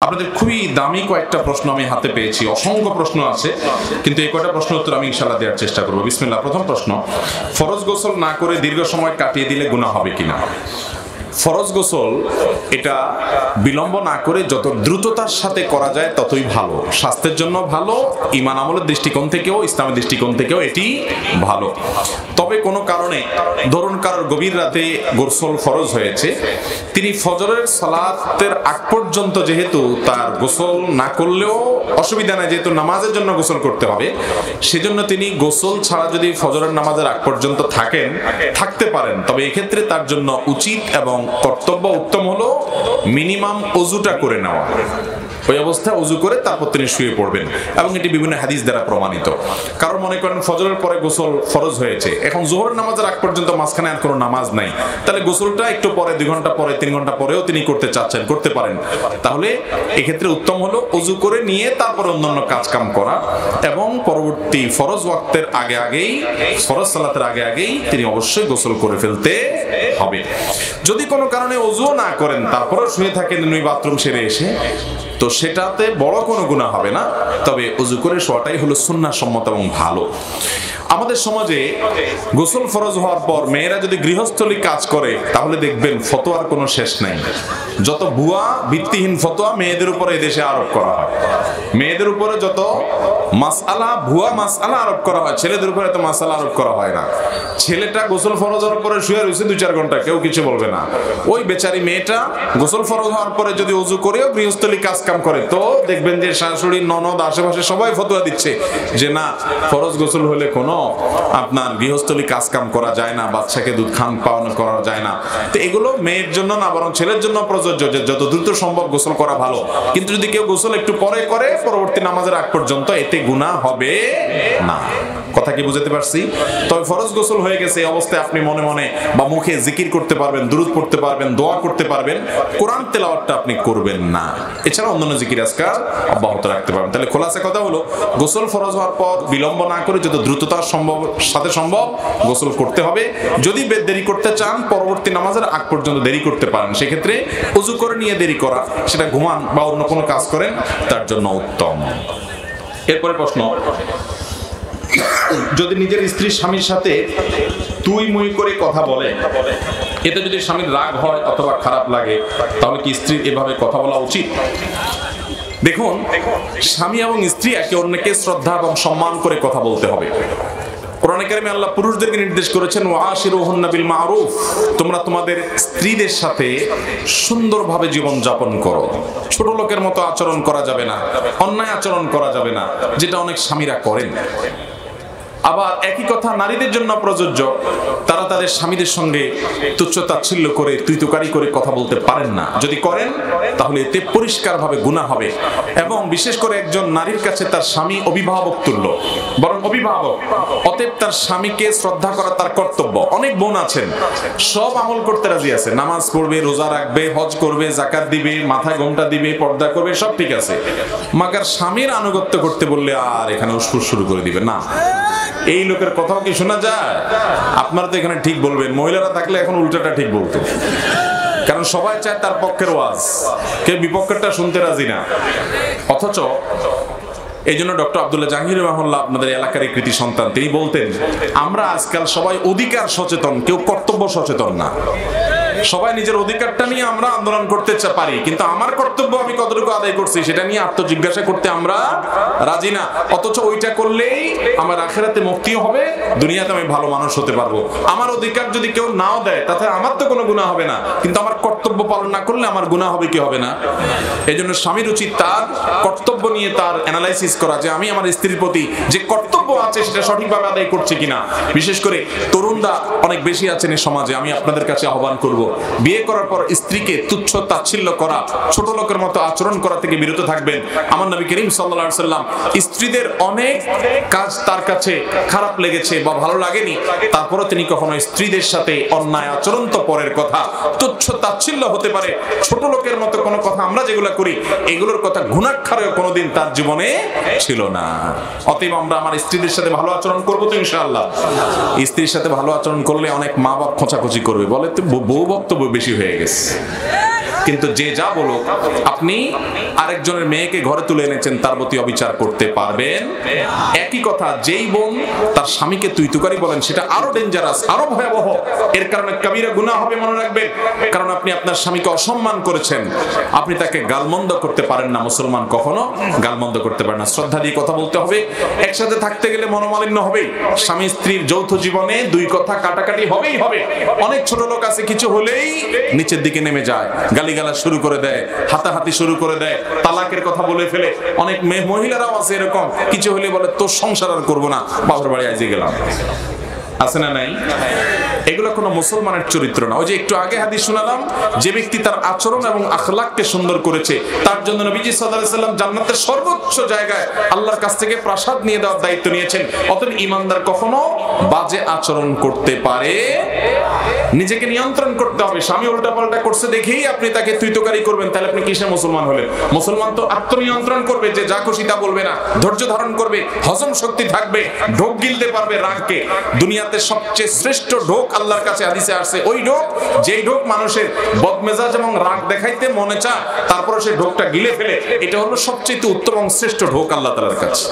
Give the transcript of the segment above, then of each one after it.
আপনাদের খুবই দামি কয়েকটা প্রশ্ন আমি হাতে পেয়েছি, অসংখ্য প্রশ্ন আছে, কিন্তু এই কয়টা প্রশ্ন উত্তর আমি ইনশাআল্লাহ দেওয়ার চেষ্টা করবো। বিসমিল্লাহ। প্রথম প্রশ্ন, ফরজ গোসল না করে দীর্ঘ সময় কাটিয়ে দিলে গুনাহ হবে কিনা? ফরজ গোসল এটা বিলম্ব না করে যত দ্রুততার সাথে করা যায় ততই ভালো, স্বাস্থ্যের জন্য ভালো, ঈমান আমলের দৃষ্টিকোণ থেকেও, ইসলামের দৃষ্টিকোণ থেকেও এটি ভালো। তবে কোনো কারণে ধরুন কারোর গভীর রাতে গোসল ফরজ হয়েছে, তিনি ফজরের সালাতের আগ পর্যন্ত যেহেতু তার গোসল না করলেও অসুবিধা নাই, যেহেতু নামাজের জন্য গোসল করতে হবে, সেজন্য তিনি গোসল ছাড়া যদি ফজরের নামাজের আগ পর্যন্ত থাকতে পারেন, তবে এক্ষেত্রে তার জন্য উচিত এবং কর্তব্য উত্তম হলো মিনিমাম ওযুটা করে নেওয়া। ওই অবস্থায় ওযু করে তারপর তিনি শুয়ে পড়বেন, এবং এটি বিভিন্ন হাদিস দ্বারা প্রমাণিত। কারণ মনে করেন ফজরের পরে গোসল ফরজ হয়েছে, এখন যোহরের নামাজের আগ পর্যন্ত মাঝখানে আর কোনো নামাজ নাই, তাহলে গোসলটা একটু পরে, 2 ঘন্টা পরে, 3 ঘন্টা পরেও তিনি করতে চাচ্ছেন, করতে পারেন। তাহলে এক্ষেত্রে উত্তম হলো ওযু করে নিয়ে তারপর অন্যান্য কাজ কাম করা, এবং পরবর্তী ফরজ ওয়াক্তের আগেই, ফরজ সালাতের আগেই তিনি অবশ্যই গোসল করে ফেলতে হবে। যদি কোনো কারণে ওযুও না করেন তারপরেও শুয়ে থাকেন ওই বাথরুম সেরে এসে, তো সেটাতে বড় কোনো গুনাহ হবে না, তবে ওযু করে শোয়াটাই হলো সুন্নাহসম্মত এবং ভালো। আমাদের সমাজে গোসল ফরজ হওয়ার পর মেয়েরা যদি গৃহস্থলী কাজ করে, তাহলে দেখবেন ফতোয়ার কোনো শেষ নাই। যত ভুয়া ভিত্তিহীন ফতোয়া মেয়েদের উপরে এদেশে আরোপ করা হয়, মেয়েদের উপরে যত মাসআলা, ভুয়া মাসআলা আরোপ করা হয়, ছেলেদের উপরে এত মাসআলা আরোপ করা হয় না। ছেলেটা গোসল ফরজ হওয়ার পরে শুয়ে রয়েছে 2-4 ঘন্টা, কেউ কিছু বলবে না। ওই বেচারি মেয়েটা গোসল ফরজ হওয়ার পরে যদি ওযু করেও গৃহস্থলী কাজ কাম করে, তো দেখবেন যে শাশুড়ি, ননদ, আশেপাশে সবাই ফতোয়া দিচ্ছে যে না, ফরজ গোসল হলে কোনো আপনার গৃহস্থলী কাজ কাম করা যায় না, বাচ্চাকে দুধ খান পাওয়ানো করা যায় না। তো এগুলো মেয়ের জন্য না, বরং ছেলের জন্য প্রযোজ্য যে যত দ্রুত সম্ভব গোসল করা ভালো। কিন্তু যদি কেউ গোসল একটু পরে করে পরবর্তী নামাজের আগ পর্যন্ত, এতে গুনাহ হবে না। কথা কি বুঝতে পারছি? তবে ফরজ গোসল হয়ে গেছে এই অবস্থায় আপনি মনে মনে বা মুখে জিকির করতে পারবেন, দুরূদ পড়তে পারবেন, দোয়া করতে পারবেন, কোরআন তেলাওয়াতটা আপনি করবেন না। এছাড়া অন্যান্য জিকির আজকার অব্যাহত রাখতে পারবেন। তাহলে খোলাসা কথা হলো, গোসল ফরজ হওয়ার পর বিলম্ব না করে যত দ্রুততার সাথে সম্ভব গোসল করতে হবে। যদি দেরি করতে চান, পরবর্তী নামাজের আগ পর্যন্ত দেরি করতে পারেন, সেক্ষেত্রে ওযু করে নিয়ে দেরি করা, সেটা ঘুমান বা অন্য কোনো কাজ করেন, তার জন্য উত্তম। এরপরে প্রশ্ন, যদি নিজের স্ত্রী স্বামীর সাথে তুই মুই করে কথা বলে, এতে যদি স্বামীর রাগ হয় অথবা খারাপ লাগে, তাহলে কি স্ত্রীর এভাবে কথা বলা উচিত? দেখুন, স্বামী এবং স্ত্রী একে অন্যকে শ্রদ্ধা এবং সম্মান করে কথা বলতে হবে। কোরআনে কারিমে আল্লাহ পুরুষদেরকে নির্দেশ করেছেন, ওয়াশিরুহুন্না বিল মারুফ, তোমরা তোমাদের স্ত্রীদের সাথে সুন্দরভাবে জীবন যাপন করো। ছোট লোকের মতো আচরণ করা যাবে না, অন্যায় আচরণ করা যাবে না, যেটা অনেক স্বামীরা করেন। আবার একই কথা নারীদের জন্য প্রযোজ্য, তারা তাদের স্বামীদের সঙ্গে তুচ্ছ তাচ্ছিল্য করে, তুই তুকারি করে কথা বলতে পারেন না। যদি করেন তাহলে এতে পরিষ্কারভাবে গুনাহ হবে। এবং বিশেষ করে একজন নারীর কাছে তার স্বামী অভিভাবক তুল্য, বরং অভিভাবক, অতএব তার স্বামীকে শ্রদ্ধা করা তার কর্তব্য। অনেক বোন আছেন সব আমল করতে রাজি আছে, নামাজ পড়বে, রোজা রাখবে, হজ করবে, যাকাত দিবে, মাথায় ঘোমটা দিবে, পর্দা করবে, সব ঠিক আছে, মাগার স্বামীর আনুগত্য করতে বললে আর এখানে উস্ফুস শুরু করে দিবে না। এই লোকের কথাও কি শোনা যায়? আপনারা তো এখানে ঠিক বলবেন, মহিলারা থাকলে এখন উল্টাটা ঠিক বলতো, কারণ সবাই চায় তার পক্ষের ওয়াজ, কেউ বিপক্ষেরটা শুনতে রাজি না। অথচ এই জন্য ডক্টর আব্দুল্লাহ জাহাঙ্গীর রাহিমাহুল্লাহ, আপনাদের এলাকার কৃতি সন্তান, তিনি বলতেন, আমরা আজকাল সবাই অধিকার সচেতন, কেউ কর্তব্য সচেতন না। সবাই নিজের অধিকারটা নিয়ে আমরা আন্দোলন করতে পারি, কিন্তু আমার কর্তব্য আমি কতটুকু আদায় করছি সেটা নিয়ে আত্মজিজ্ঞাসা করতে আমরা রাজি না। অথচ ওইটা করলেই আমার আখিরাতে মুক্তিও হবে, দুনিয়াতে আমি ভালো মানুষ হতে পারবো। আমার অধিকার যদি কেউ নাও দেয়, তাতে আমার তো কোনো গুনাহ হবে না, কিন্তু আমার কর্তব্য পালন না করলে আমার গুনাহ হবে কি হবে না? এই জন্য স্বামীর উচিত তার কর্তব্য নিয়ে তার অ্যানালাইসিস করা, যে আমি আমার স্ত্রীর প্রতি যে কর্তব্য আছে সেটা সঠিকভাবে আদায় করছি কিনা। বিশেষ করে তরুণরা অনেক বেশি আছেন এই সমাজে, আমি আপনাদের কাছে আহ্বান করব, বিয়ে করার পর স্ত্রীকে তুচ্ছ তাচ্ছিল্য করা, ছোট লোকের মতো আচরণ করা থেকে বিরত থাকবেন। আমার নবী করিম সাল্লাল্লাহু আলাইহি ওয়াসাল্লাম স্ত্রীদের অনেক কাজ তার কাছে খারাপ লেগেছে বা ভালো লাগেনি, তারপরও তিনি কখনো স্ত্রীদের সাথে অন্যায় আচরণ তো পরের কথা, তুচ্ছ তাচ্ছিল্য হতে পারে, ছোট লোকের মতো কোনো কথা আমরা যেগুলো করি এগুলোর কথা ঘুণাক্ষরেও কোনোদিন তার জীবনে ছিল না। অতএব আমরা আমার স্ত্রীদের সাথে ভালো আচরণ করবো তো ইনশাআল্লাহ। স্ত্রীর সাথে ভালো আচরণ করলে অনেক মা বাপ খোঁচাখুচি করবে, বলে তো বউ বক্তব্য বেশি হয়ে গেছে। কিন্তু যে যা বলুক, আপনি আরেকজনের মেয়েকে ঘরে তুলে এনেছেন, তার প্রতি অবিচার করতে পারবেন? একই কথা, যেই বোন তার স্বামীকে তুই তুকারি বলেন, সেটা আরো ডেঞ্জারাস, আরো ভয়াবহ। এর কারণে কবিরা গুনাহ হবে, মনে রাখবেন। কারণ আপনি আপনার স্বামীকে অসম্মান করেছেন, আপনি তাকে গালমন্দ করতে পারেন না। মুসলমান কখনো গালমন্দ করতে পারে না। শ্রদ্ধা দিয়ে কথা বলতে হবে। একসাথে থাকতে গেলে মনোমালিন্য হবে। স্বামী স্ত্রীর যৌথ জীবনে দুই কথা কাটাকাটি হবেই হবে। অনেক ছোট লোক আছে, কিছু হলেই নিচের দিকে নেমে যায়, গালিগালাজ শুরু করে দেয়, হাতাহাতি শুরু করে দেয়, তালাকের কথা বলে ফেলে। অনেক মহিলারাও আছে এরকম, কিছু হলে বলে তোর সংসার আর করবো না, বাবার বাড়ি আজকে গেলাম। আছে না নাই? এগুলো কোনো মুসলমানের চরিত্র না। ওই যে একটু আগে হাদিস শোনালাম, যে ব্যক্তি তার আচরণ এবং আখলাককে সুন্দর করেছে, তার জন্য নবীজি সাল্লাল্লাহু আলাইহি ওয়াসাল্লাম জান্নাতের সর্বোচ্চ জায়গায় আল্লাহর কাছ থেকে প্রাসাদ নিয়ে দেওয়ার দায়িত্ব নিয়েছেন। অতএব ঈমানদার কখনো বাজে আচরণ করতে পারে, নিজেকে নিয়ন্ত্রণ করতে হবে। স্বামী উল্টাপাল্টা করছে দেখেই আপনি তাকে তুইতকারি করবেন, তাহলে আপনি কিসে মুসলমান হলেন? মুসলমান তো আত্মনিয়ন্ত্রণ করবে, যে যা খুশি তা বলবে না, ধৈর্য ধারণ করবে, হজম শক্তি থাকবে, ঢোক গিলতে পারবে রাগকে। দুনিয়াতে সবচেয়ে শ্রেষ্ঠ ঢোক আল্লাহর কাছে হাদিসে আসছে, ওই ঢোক যেই ঢোক মানুষের বদমেজাজ এবং রাগ দেখাইতে মনে চায়, তারপরে সে ঢোকটা গিলে ফেলে, এটা হলো সবচেয়ে উত্তম এবং শ্রেষ্ঠ ঢোক আল্লাহ তাআলার কাছে।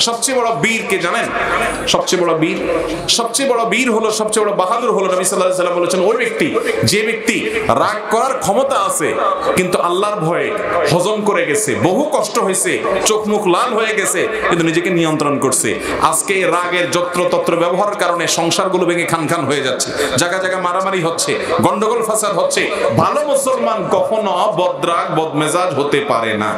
সবচেয়ে বড় বীর কে জানেন? সবচেয়ে বড় বীর হলো, সবচেয়ে বড় বাহাদুর হলো, নবী সাল্লাল্লাহু আলাইহি ওয়াসাল্লাম বলেছেন, ওই ব্যক্তি, যে ব্যক্তি রাগ করার ক্ষমতা আছে কিন্তু আল্লাহর ভয়ে হজম করে গেছে, বহু কষ্ট হয়েছে, চোখ মুখ লাল হয়ে গেছে, কিন্তু নিজেকে নিয়ন্ত্রণ করছে। আজকে এই রাগের যত্রতত্র ব্যবহারের কারণে সংসারগুলো ভেঙে খান খান হয়ে যাচ্ছে, জায়গা জায়গা মারামারি হচ্ছে, গন্ডগোল ফাসাদ হচ্ছে। ভালো মুসলমান কখনো বদরাগ বদমেজাজ হতে পারে না।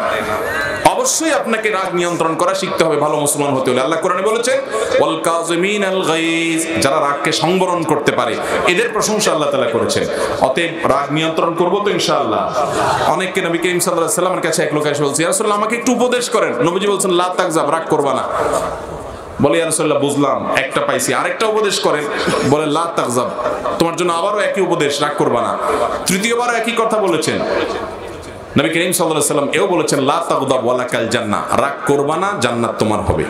অবশ্যই আপনাকে রাগ নিয়ন্ত্রণ করা শিখতে হবে ভালো মুসলমান হতে হলে। আল্লাহ কোরআনে বলেছেন, ওয়াল কাযিমিনাল গায়জ, যারা রাগকে সংবরণ করতে পারে, এদের প্রশংসা আল্লাহ তাআলা করেছেন। অতএব রাগ নিয়ন্ত্রণ করব তো ইনশাআল্লাহ। অনেককে নবী করিম সাল্লাল্লাহু আলাইহি ওয়াসাল্লামের কাছে এক লোক এসে বলছে, ইয়া রাসূলুল্লাহ, আমাকে একটু উপদেশ করেন। নবীজি বলছেন, লা তাকযাব, রাগ করবা না। বলে, ইয়া রাসূলুল্লাহ, বুঝলাম, একটা পাইছি, আরেকটা উপদেশ করেন। বলে, লা তাকযাব, তোমার জন্য আবারও একই উপদেশ, রাগ করবা না। তৃতীয়বার একই কথা বলেছেন। নবী করিম সাল্লাল্লাহু আলাইহি ওয়াসাল্লাম এও বলেছেন, লা তাগদাব ওয়ালাকাল জান্নাহ, রাগ করবা না, জান্নাত তোমার হবে।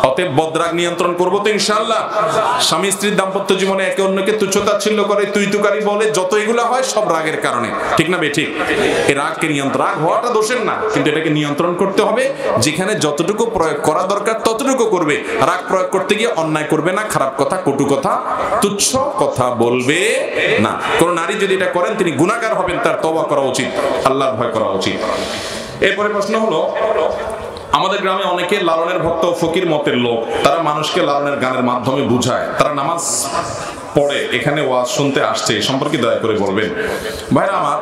অতএব বদরাগ নিয়ন্ত্রণ করবো তো ইনশাআল্লাহ। স্বামী স্ত্রীর দাম্পত্য জীবনে একে অন্যকে তুচ্ছতাচ্ছিল্য করে, তুই তুকারি বলে, যত এগুলো হয় সব রাগের কারণে, ঠিক না বেঠিক? এই রাগকে নিয়ন্ত্রণ, রাগ হওয়াটা দোষের না, কিন্তু এটাকে নিয়ন্ত্রণ করতে হবে। যেখানে যতটুকু প্রয়োগ করা দরকার ততটুকু করবে। রাগ প্রয়োগ করতে গিয়ে অন্যায় করবে না, খারাপ কথা, কটু কথা, তুচ্ছ কথা বলবে না। কোন নারী যদি এটা করেন, তিনি গুনাহগার হবেন, তার তওবা করা উচিত, আল্লাহর ভয় করা উচিত। এরপরে প্রশ্ন হলো, আমাদের গ্রামে অনেকে লালনের ভক্ত ও ফকির মতের লোক, তারা মানুষকে লালনের গানের মাধ্যমে বুঝায়, তারা নামাজ পড়ে, এখানে ওয়াজ শুনতে আসছে, সম্পর্কে দয়া করে বলবেন। ভাইরা আমার,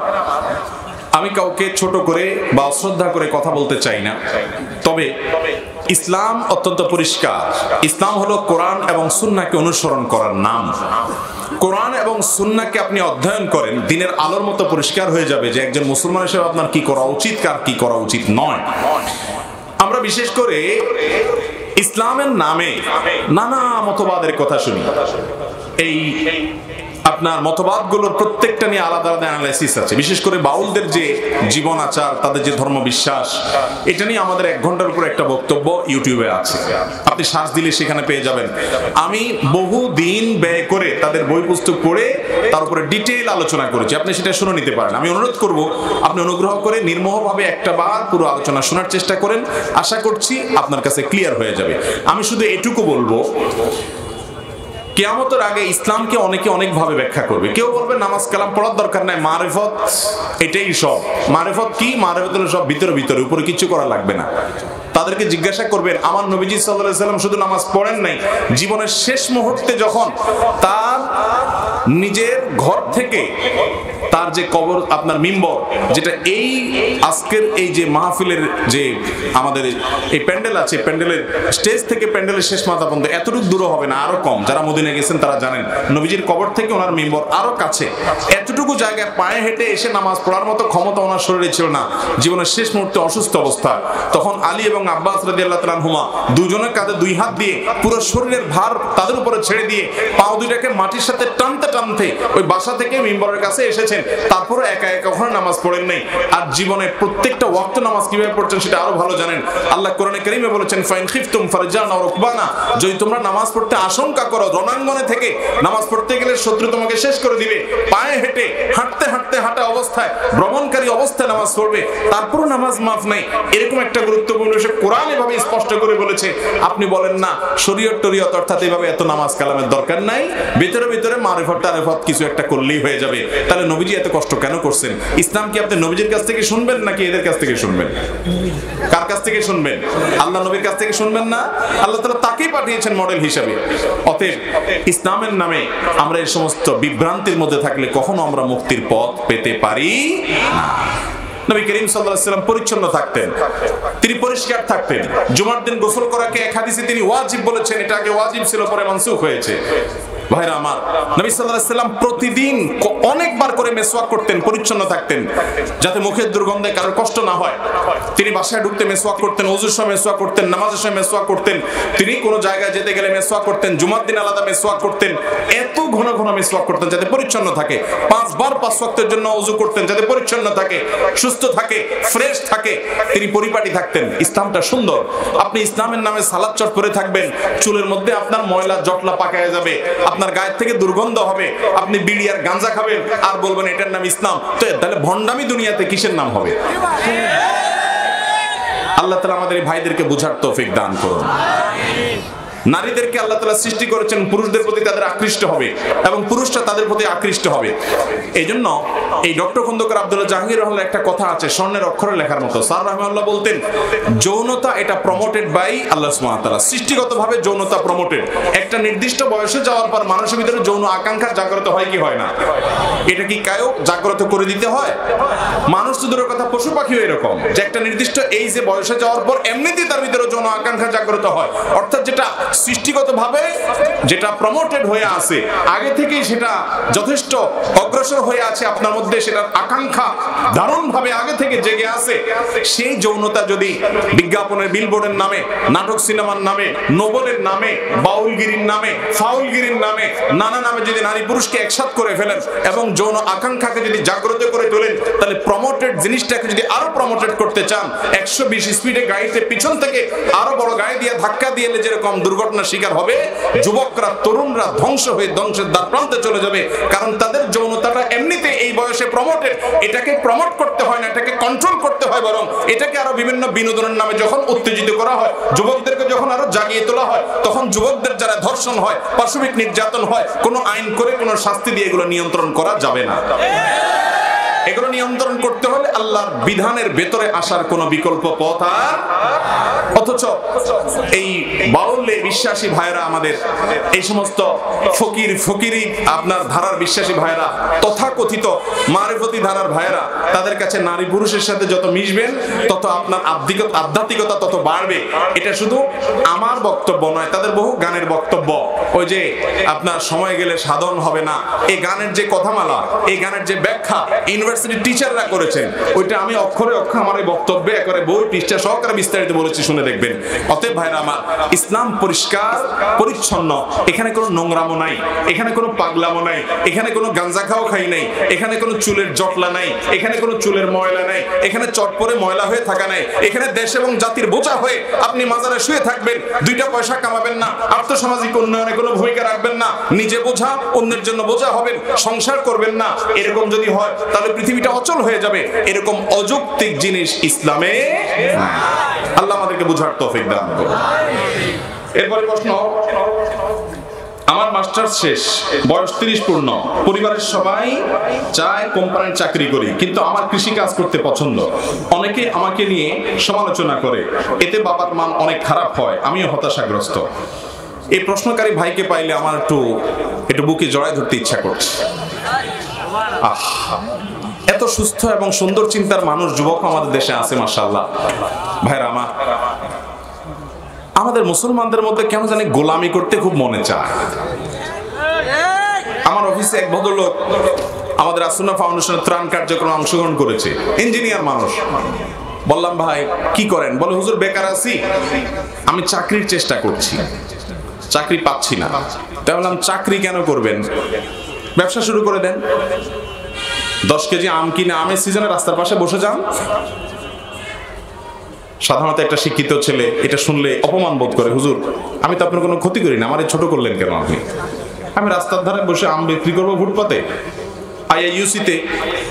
আমি কাউকে ছোট করে বা অশ্রদ্ধা করে কথা বলতে চাই না, তবে ইসলাম অত্যন্ত পরিষ্কার। ইসলাম হলো কোরআন এবং সুন্নাহকে অনুসরণ করার নাম। কোরআন এবং সুন্নাহকে আপনি অধ্যয়ন করেন, দিনের আলোর মতো পরিষ্কার হয়ে যাবে যে একজন মুসলমান হিসেবে আপনার কি করা উচিত, কার কি করা উচিত নয়। আমরা বিশেষ করে ইসলামের নামে নানা মতবাদের কথা শুনি। এই আপনার মতবাদগুলোর প্রত্যেকটা নিয়ে আলাদা আলাদা অ্যানালাইসিস আছে। বিশেষ করে বাউলদের যে জীবন আচার, তাদের যে ধর্ম বিশ্বাস, এটা নিয়ে আমাদের 1 ঘন্টার উপর একটা বক্তব্য ইউটিউবে আছে, আপনি সার্চ দিলে সেখানে পেয়ে যাবেন। আমি বহু দিন ব্যয় করে তাদের বই পুস্তক পড়ে তার উপরে ডিটেইল আলোচনা করেছি, আপনি সেটা শুনে নিতে পারেন। আমি অনুরোধ করব, আপনি অনুগ্রহ করে নির্মোহভাবে একটা বার পুরো আলোচনা শোনার চেষ্টা করেন, আশা করছি আপনার কাছে ক্লিয়ার হয়ে যাবে। আমি শুধু এটুকু বলবো, কিয়ামতের আগে ইসলামকে অনেকে অনেকভাবে ব্যাখ্যা করবে। কেউ বলবে নামাজ কালাম পড়ার দরকার নাই, মারিফত এটাই সব। মারিফত কি? মারিফত হলো সব ভিতরে ভিতরে, উপরে কিছু করা লাগবে না। তাদেরকে জিজ্ঞাসা করবেন, আমার নবীজি সাল্লাল্লাহু আলাইহি ওয়াসাল্লাম শুধু নামাজ পড়েন নাই, জীবনের শেষ মুহূর্তে যখন তার নিজের ঘর থেকে তার যে কবর, আপনার মিম্বর, যেটা এই আজকের এই যে মাহফিলের যে আমাদের এই প্যান্ডেল আছে, প্যান্ডেলের স্টেজ থেকে প্যান্ডেলের শেষ মাথা পর্যন্ত এতটুকু দূর হবে না, আরো কম। যারা মদিনায় গেছেন তারা জানেন, নবীজির কবর থেকে ওনার মিম্বর আরো কাছে। এতটুকু জায়গায় পায়ে হেঁটে এসে নামাজ পড়ার মতো ক্ষমতা ওনার শরীরে ছিল না। জীবনের শেষ মুহূর্তে অসুস্থ অবস্থা, তখন আলী এবং আব্বাস রাদিয়াল্লাহু তাআলা আনহুমা দুজনের কাঁধে 2 হাত দিয়ে পুরো শরীরের ভার তাদের উপরে ছেড়ে দিয়ে পাও দুইটাকে মাটির সাথে টানতে টানতে ওই বাসা থেকে মিম্বরের কাছে এসেছেন। তারপরে একা একা ওখানে নামাজ পড়েন নাই, আর জীবনে প্রত্যেকটা ওয়াক্ত নামাজ কিভাবে পড়ছেন সেটা আরো ভালো জানেন। আল্লাহ কোরআনে কারীমে বলেছেন ফাইন খিফতুম ফারজান আও রুকবানা, যদি তোমরা নামাজ পড়তে আশঙ্কা করো রণাঙ্গনে থেকে নামাজ পড়তে গেলে শত্রু তোমাকে শেষ করে দিবে, পায়ে হেঁটে হাঁটতে হাঁটতে হাঁটা অবস্থায় ভ্রমণকারী অবস্থায় নামাজ পড়বে, তারপরও নামাজ মাফ নাই, এরকম একটা গুরুত্বপূর্ণ বিষয় কোরআন এভাবে স্পষ্ট করে বলেছে। আপনি বলেন না শরীয়ত টরিয়ত অর্থাৎ এভাবে এত নামাজ কালামের দরকার নাই, ভিতরে ভিতরে মারিফত টারিফত কিছু একটা করলেই হয়ে যাবে। তাহলে নবীজি এত কষ্ট কেন করছেন? ইসলাম কি আপনি নবীজির কাছ থেকে শুনবেন নাকি এদের কাছ থেকে শুনবেন? কার কাছ থেকে শুনবেন? আল্লাহ নবীর কাছ থেকে শুনবেন না? আল্লাহ তাআলা তাকেই পাঠিয়েছেন মডেল হিসেবে। অতএব ইসলামের নামে আমরা এই সমস্ত বিভ্রান্তির মধ্যে থাকলে কখনো আমরা মুক্তির পথ পেতে পারি না। নবী করিম সাল্লাল্লাহু আলাইহি ওয়াসাল্লাম পরিচ্ছন্ন থাকতেন, তিনি পরিষ্কার থাকতেন। জুমার দিন গোসল করাকে এক হাদিসে তিনি ওয়াজিব বলেছেন, এটা আগে ওয়াজিব ছিল পরে মানসুখ হয়েছে। ভাইরা আমার, নবী সাল্লাল্লাহু আলাইহি ওয়াসাল্লাম প্রতিদিন অনেকবার করে মেসওয়াক করতেন, পরিচ্ছন্ন থাকতেন যাতে মুখের দুর্গন্ধে কারোর কষ্ট না হয়। তিনি বাসায় ঢুকতে মেসওয়াক করতেন, ওযুর সময় মেসওয়াক করতেন, নামাজের সময় মেসওয়াক করতেন, তিনি কোনো জায়গায় যেতে গেলে মেসওয়াক করতেন, জুমার দিন আলাদা মেসওয়াক করতেন। এত ঘন ঘন মেসওয়াক করতেন যাতে পরিচ্ছন্ন থাকে। 5 বার 5 ওয়াক্তের জন্য ওযু করতেন যাতে পরিচ্ছন্ন থাকে, সুস্থ থাকে, ফ্রেশ থাকে, তিনি পরিপাটি থাকতেন। ইসলামটা সুন্দর। আপনি ইসলামের নামে সালাত চট পরে থাকবেন, চুলের মধ্যে আপনার ময়লা জটলা পাকায় যাবে, আপনার গায়ের থেকে দুর্গন্ধ হবে, আপনি বিড়ি আর গাঁজা খাবেন আর বলবেন এটার নাম ইসলাম। তো তাহলে ভণ্ডামি দুনিয়াতে কিসের নাম হবে? আল্লাহ তাআলা আমাদের এই ভাইদেরকে বুঝার তৌফিক দান করুন। নারীদেরকে আল্লাহ তাআলা সৃষ্টি করেছেন পুরুষদের প্রতি তাদের আকৃষ্ট হবে এবং পুরুষরা তাদের প্রতি আকৃষ্ট হবে। এই জন্য এই ডক্টর খন্দকার আব্দুল্লাহ জাহাঙ্গীর রহমানের একটা কথা আছে স্বর্ণের অক্ষরে লেখার মতো। স্যার রাহমাতুল্লাহ বলতেন যৌনতা এটা প্রমোটেড বাই আল্লাহ সুবহানাহু ওয়া তাআলা, সৃষ্টিগতভাবে যৌনতা প্রমোটেড। একটা নির্দিষ্ট বয়সে যাওয়ার পর মানুষের ভিতরে যৌন আকাঙ্ক্ষা জাগ্রত হয় কি হয় না? এটা কি কায়ও জাগ্রত করে দিতে হয়? মানুষ তো দূরের কথা, পশু পাখিও এরকম যে একটা নির্দিষ্ট এই যে বয়সে যাওয়ার পর এমনিতেই তার ভিতরে যৌন আকাঙ্ক্ষা জাগ্রত হয়। অর্থাৎ যেটা সৃষ্টিগতভাবে যেটা প্রমোটেড হয়ে আছে আগে থেকেই সেটা যথেষ্ট অগ্রসর হয়ে আছে আপনার মধ্যে, সেটার আকাঙ্ক্ষা দারুণভাবে আগে থেকে জেগে আছে। সেই যৌনতা যদি বিজ্ঞাপনের বিলবোর্ডের নামে, নাটক সিনেমার নামে, নোবেলের নামে, বাউলগিরির নামে, ফাউলগিরির নামে, নানা নামে যদি নারী পুরুষকে একসাথ করে ফেলেন এবং যৌন আকাঙ্ক্ষাকে যদি জাগ্রত করে তোলেন, তাহলে প্রমোটেড জিনিসটাকে যদি আরো প্রমোটেড করতে চান 120 স্পিডে গাড়িতে পিছন থেকে আরো বড় গাড়ি দিয়ে ধাক্কা দিয়ে যেরকম দুর্ঘটনার শিকার হবে, যুবকরা তরুণরা ধ্বংস হয়ে ধ্বংসের দ্বার প্রান্তে চলে যাবে। কারণ তাদের যৌনতাটা এমনিতে এই বয়সে প্রমোটেড, এটাকে প্রমোট করতে হয় না, এটাকে কন্ট্রোল করতে হয়, বরং এটাকে আরো বিভিন্ন বিনোদনের নামে যখন উত্তেজিত করা হয়, যুবকদেরকে যখন আরো জাগিয়ে তোলা হয়, তখন যুবকদের যারা ধর্ষণ হয়, পাশবিক নির্যাতন হয়, কোনো আইন করে কোনো শাস্তি দিয়ে এগুলো নিয়ন্ত্রণ করা যাবে না। এগুলো নিয়ন্ত্রণ করতে হলে আল্লাহর বিধানের ভেতরে আসার কোনো বিকল্প পথ আর। অথচ এই বাউলে বিশ্বাসী ভাইরা, আমাদের এই সমস্ত ফকিরি আপনার ধারার বিশ্বাসী ভাইরা, তথাকথিত মারিফতি ধারার ভাইরা, তাদের কাছে নারী পুরুষের সাথে যত মিশবেন তত আপনার আধ্যাত্মিকতা তত বাড়বে। এটা শুধু আমার বক্তব্য নয়, তাদের বহু গানের বক্তব্য। ওই যে আপনার সময় গেলে সাধন হবে না, এই গানের যে কথামালা, এই গানের যে ব্যাখ্যা ইউনিভার্সিটি টিচাররা করেছেন, ওইটা আমি অক্ষরে অক্ষরে আমার এই বক্তব্যে একেবারে বই পৃষ্ঠা সহকারে বিস্তারিত বলেছি, শুনে দেখবেন। অতএব ভাইরা আমার, ইসলাম পরিষ্কার পরিচ্ছন্ন, এখানে কোনো নোংরামো নাই, এখানে কোনো পাগলামো নাই, এখানে কোনো গাঞ্জা খাও খাই নাই, এখানে কোনো চুলের জটলা নাই, এখানে কোনো চুলের ময়লা নাই, এখানে চটপরে ময়লা হয়ে থাকা নাই, এখানে দেশ এবং জাতির বোঝা হয়ে আপনি মাজারে শুয়ে থাকবেন, 2টা পয়সা কামাবেন না, আর্থসামাজিক উন্নয়নে কোনো ভূমিকা রাখবেন না, নিজে বোঝা অন্যের জন্য বোঝা হবেন, সংসার করবেন না। এরকম যদি হয় তাহলে পৃথিবীটা অচল হয়ে যাবে। এরকম অযৌক্তিক জিনিস ইসলামে আল্লাহ আমাদেরকে বুঝার তৌফিক দান করুন। এরপরে প্রশ্ন, আমার মাস্টার্স শেষ, বয়স 30 পূর্ণ, পরিবারের সবাই চায় কোম্পানির চাকরি করি, কিন্তু আমার কৃষি কাজ করতে পছন্দ। অনেকে আমাকে নিয়ে সমালোচনা করে, এতে বাবার মান অনেক খারাপ হয়, আমিও হতাশাগ্রস্ত। এই প্রশ্নকারী ভাইকে পাইলে আমার একটু বুকে জড়ায় ধরতে ইচ্ছা করছে। এত সুস্থ এবং সুন্দর চিন্তার মানুষ, যুবক আমাদের দেশে আছে মাশাআল্লাহ। ভাইরা আমার, আমাদের মুসলমানদের মধ্যে কেন জানি গোলামি করতে খুব মনে চায়। আমার অফিসে এক ভদ্রলোক আমাদের আসুন্নাহ ফাউন্ডেশনের ত্রাণ কার্যক্রমে অংশগ্রহণ করেছে, ইঞ্জিনিয়ার মানুষ। বললাম ভাই কি করেন? বলে হুজুর বেকার আছি, আমি চাকরির চেষ্টা করছি, চাকরি পাচ্ছি না। তাই বললাম চাকরি কেন করবেন, ব্যবসা শুরু করে দেন। 10 কেজি আম কিনে আমের সিজনে রাস্তার পাশে বসে যান। সাধারণত একটা শিক্ষিত ছেলে এটা শুনলে অপমান বোধ করে, হুজুর আমি তো আপনার কোনো ক্ষতি করি না, আমারে ছোট করলেন কেন আপনি? আমি রাস্তার ধারে বসে আম বিক্রি করবো ফুটপাতে? আইআইইউসিতে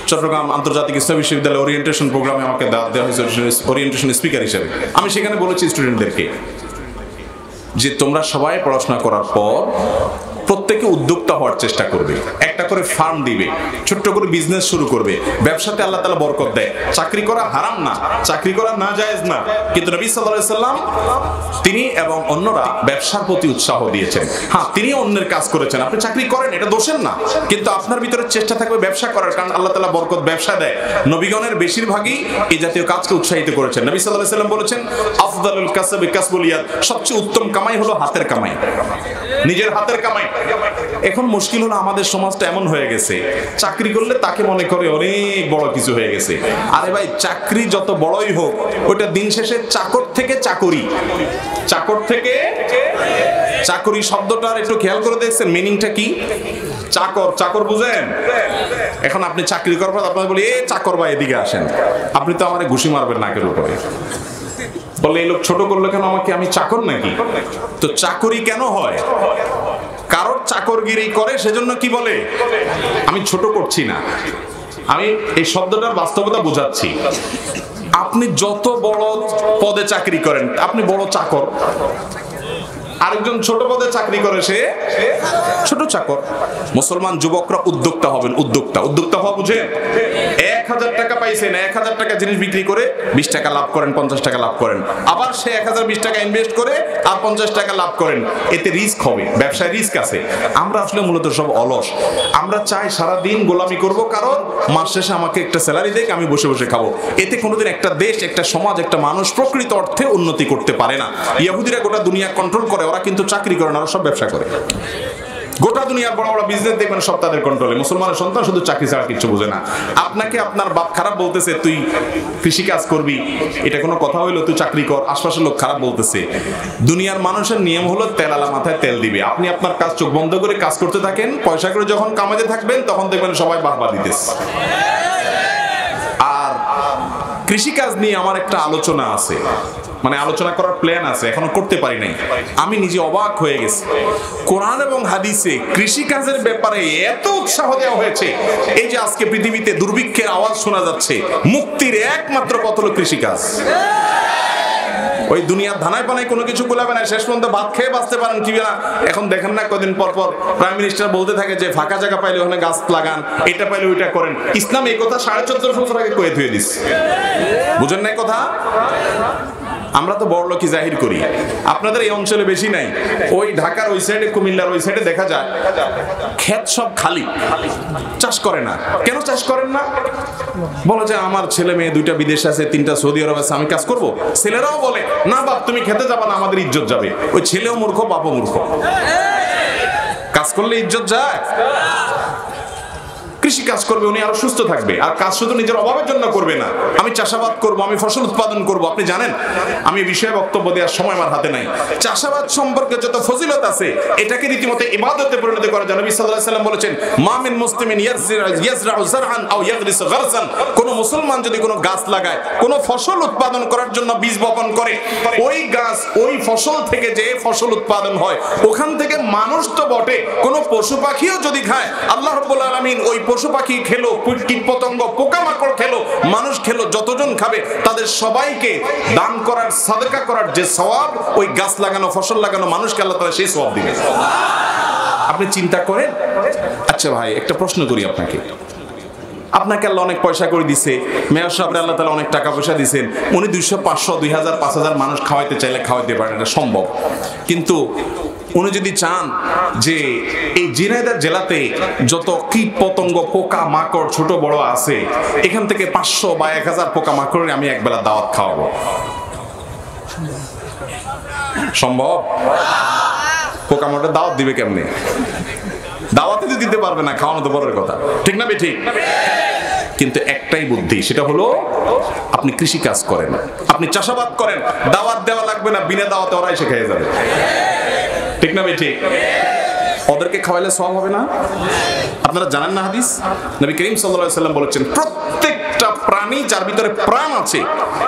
চট্টগ্রাম আন্তর্জাতিক ইসলাম বিশ্ববিদ্যালয় ওরিয়েন্টেশন প্রোগ্রামে আমাকে দেওয়া হয়েছে ওরিয়েন্টেশন স্পিকার হিসেবে। আমি সেখানে বলেছি স্টুডেন্টদেরকে যে তোমরা সবাই পড়াশোনা করার পর প্রত্যেকে উদ্যোক্তা হওয়ার চেষ্টা করবে, একটা করে ফার্ম দিবে, ছোট্ট করে বিজনেস শুরু করবে। ব্যবসাতে আল্লাহ তাআলা বরকত দেয়। চাকরি করা হারাম না, চাকরি করা নাজায়েজ না, কিন্তু নবী সাল্লাল্লাহু আলাইহি সাল্লাম তিনি এবং অন্যরা ব্যবসার প্রতি উৎসাহ দিয়েছেন। হ্যাঁ, তিনি অন্যের কাজ করেছেন, আপনি চাকরি করেন, এটা দোষের না, কিন্তু আপনার ভিতরে চেষ্টা থাকবে ব্যবসা করার, কারণ আল্লাহ তাআলা বরকত ব্যবসা দেয়। নবীগণের বেশিরভাগই এই জাতীয় কাজকে উৎসাহিত করেছেন। নবী সাল্লাল্লাহু আলাইহি সাল্লাম বলেছেন, আফদালুল কাসবি কাসবুল ইয়াদ, সবচেয়ে উত্তম কামাই হলো হাতের কামাই, নিজের হাতের কামাই। এখন মুশকিল হলো আমাদের সমাজটা এমন হয়ে গেছে, চাকরি করলে তাকে মনে করে অনেক বড় কিছু হয়ে গেছে। আরে ভাই, চাকরি যত বড়ই হোক ওটা দিন শেষে চাকর থেকে চাকরি, চাকর থেকে চাকরি শব্দটার একটু খেয়াল করে দেখছেন মিনিংটা কি? চাকর, চাকর বুঝেন? এখন আপনি চাকরি করার পর আপনাকে বলি, এ চাকর ভাই এদিকে আসেন, আপনি তো আমারে ঘুষি মারবেন নাকের উপরে, বলে এই লোক ছোট করলো কেন আমাকে, আমি চাকর নাকি? তো চাকরি কেন হয়? কারোর চাকরগিরি করে সেজন্য কি বলে, আমি ছোট করছি না, আমি এই শব্দটার বাস্তবতা বোঝাচ্ছি। আপনি যত বড় পদে চাকরি করেন আপনি বড় চাকর, আরেকজন ছোট পদে চাকরি করে সে ছোট চাকর। মুসলমান যুবকরা উদ্যোক্তা হবেন, উদ্যোক্তা। উদ্যোক্তা হওয়া বুঝেন? 1000 টাকা পাইছেন, 1000 টাকা জিনিস বিক্রি করে 20 টাকা লাভ করেন, 50 টাকা লাভ করেন, আবার সে 1020 টাকা ইনভেস্ট করে আর 50 টাকা লাভ করেন। এতে রিস্ক হবে, ব্যবসায় রিস্ক আছে। আমরা আসলে মূলত সব অলস, আমরা চাই সারাদিন গোলামি করব, কারণ মাস শেষে আমাকে একটা স্যালারি দেখ, আমি বসে বসে খাবো। এতে কোনোদিন একটা দেশ, একটা সমাজ, একটা মানুষ প্রকৃত অর্থে উন্নতি করতে পারে না। ইহুদিরা গোটা দুনিয়া কন্ট্রোল করে, ওরা কিন্তু চাকরি করে না, ওরা সব ব্যবসা করে। গোটা দুনিয়ার বড় বড় বিজনেস দেখবেন সব তাদের কন্ট্রোলে। মুসলমানের সন্তান শুধু চাকরি ছাড়া কিছু বোঝে না। আপনাকে আপনার বাপ খারাপ বলতেছে তুই কৃষি কাজ করবি, এটা কোনো কথা হইলো? তুই চাকরি কর, আশপাশের লোক খারাপ বলতেছে। দুনিয়ার মানুষের নিয়ম হলো তেলালা মাথায় তেল দিবে। আপনি আপনার কাজ চোখ বন্ধ করে কাজ করতে থাকেন, পয়সা করে যখন কামাতে থাকবেন তখন দেখবেন সবাই বাহবা দিতেছে। আর কৃষিকাজ নিয়ে আমার একটা আলোচনা আছে, মানে আলোচনা করার প্ল্যান আছে, এখনো করতে পারি নাই। আমি নিজে অবাক হয়ে গেছি, কোরআন এবং হাদিসে কৃষি কাজের ব্যাপারে এত উৎসাহ দেওয়া হয়েছে। এই যে আজকে পৃথিবীতে দুর্ভিক্ষের আওয়াজ শোনা যাচ্ছে, মুক্তির একমাত্র পথ হলো কৃষিকাজ। ওই দুনিয়ার ধানায় পানায় কোনো কিছু কুলাবে না, শেষ পর্যন্ত ভাত খেয়ে বাঁচতে পারেন কি না। এখন দেখেন না কদিন পর পর প্রাইম মিনিস্টার বলতে থাকে যে ফাঁকা জায়গা পাইলে ওখানে গাছ লাগান, এটা পাইলে ওইটা করেন। ইসলাম এই কথা 1450 বছর আগে কয়ে ধুয়ে দিচ্ছে, বুঝেন না কথা? আমরা তো বড় লোকই জাহির করি, আপনাদের এই অঞ্চলে বেশি নাই। ওই ঢাকার ওই সাইডে, কুমিল্লার ওই সাইডে দেখা যায় ক্ষেত সব খালি, চাষ করে না। কেন চাষ করেন না? বলে যে আমার ছেলে মেয়ে 2টা বিদেশে আছে, 3টা সৌদি আরব আছে, আমি কাজ করব। ছেলেরাও বলে না বাপ তুমি খেতে যাবা না, আমাদের ইজ্জত যাবে। ওই ছেলেও মূর্খ, বাপও মূর্খ। কাজ করলে ইজ্জত যায়। কৃষি কাজ করবে, উনি আরো সুস্থ থাকবে। আর কাজ শুধু নিজের অভাবের জন্য করবে না, আমি চাষাবাদ করব, আমি ফসল উৎপাদন করব। আপনি জানেন, আমি বিষয়ে বক্তব্য দেওয়ার সময় আমার হাতে নাই, চাষাবাদ সম্পর্কে যত ফজিলত আছে এটাকে রীতিমতো ইবাদতে পরিণত করা যায়। নবী সাল্লাল্লাহু আলাইহি ওয়াসাল্লাম বলেছেন, মা মিন মুসলিমিন ইয়াজরাউ যারআন আও ইয়াগরিসু গারসান, কোন মুসলমান যদি কোনো গাছ লাগায়, কোনো ফসল উৎপাদন করার জন্য বীজ বপন করে, ওই গাছ ওই ফসল থেকে যে ফসল উৎপাদন হয় ওখান থেকে মানুষ তো বটে, কোনো পশু পাখিও যদি খায়, আল্লাহ রাব্বুল আলামিন ওই পশু পাখি খেলো, কীট পতঙ্গ পোকামাকড় খেলো, মানুষ খেলো, যতজন খাবে তাদের সবাইকে দান করার, সাদকা করার যে সওয়াব, ওই গাছ লাগানো, ফসল লাগানো মানুষকে আল্লাহ তাআলা সেই সওয়াব দিবেন। আপনি চিন্তা করেন। আচ্ছা ভাই, একটা প্রশ্ন করি আপনাকে, আপনাকে আল্লাহ অনেক পয়সা করে দিছে, মেয়র সাহেব আল্লাহ তাআলা অনেক টাকা পয়সা দিয়েছেন, উনি 200, 500, 2000, 5000 মানুষ খাওয়াইতে চাইলে খাওয়াইতে পারেন, এটা সম্ভব। কিন্তু উনি যদি চান যে এই ঝিনাইদহ জেলাতে যত কীট পতঙ্গ পোকা মাকড় ছোট বড় আছে, এখান থেকে 500 বা 1000 পোকা মাকড়ের আমি একবেলা দাওয়াত খাওয়াবো, সম্ভব? পোকা মাকড়ের দাওয়াত দিবে কেমনে? দাওয়াতে তো দিতে পারবে না, খাওয়ানো তো বড়ের কথা, ঠিক না? ঠিক। কিন্তু একটাই বুদ্ধি, সেটা হলো আপনি কৃষি কাজ করেন, আপনি চাষাবাদ করেন, দাওয়াত দেওয়া লাগবে না, বিনা দাওয়াতে ওরাই এসে খেয়ে যাবে, ঠিক না? ঠিক। ওদেরকে খাওয়াইলে সওয়াব হবে না? আপনারা জানেন না হাদিস? নবী করিম সাল্লাল্লাহু আলাইহি সাল্লাম বলেছেন, প্রত্যেকটা প্রাণী যার ভিতরে প্রাণ আছে,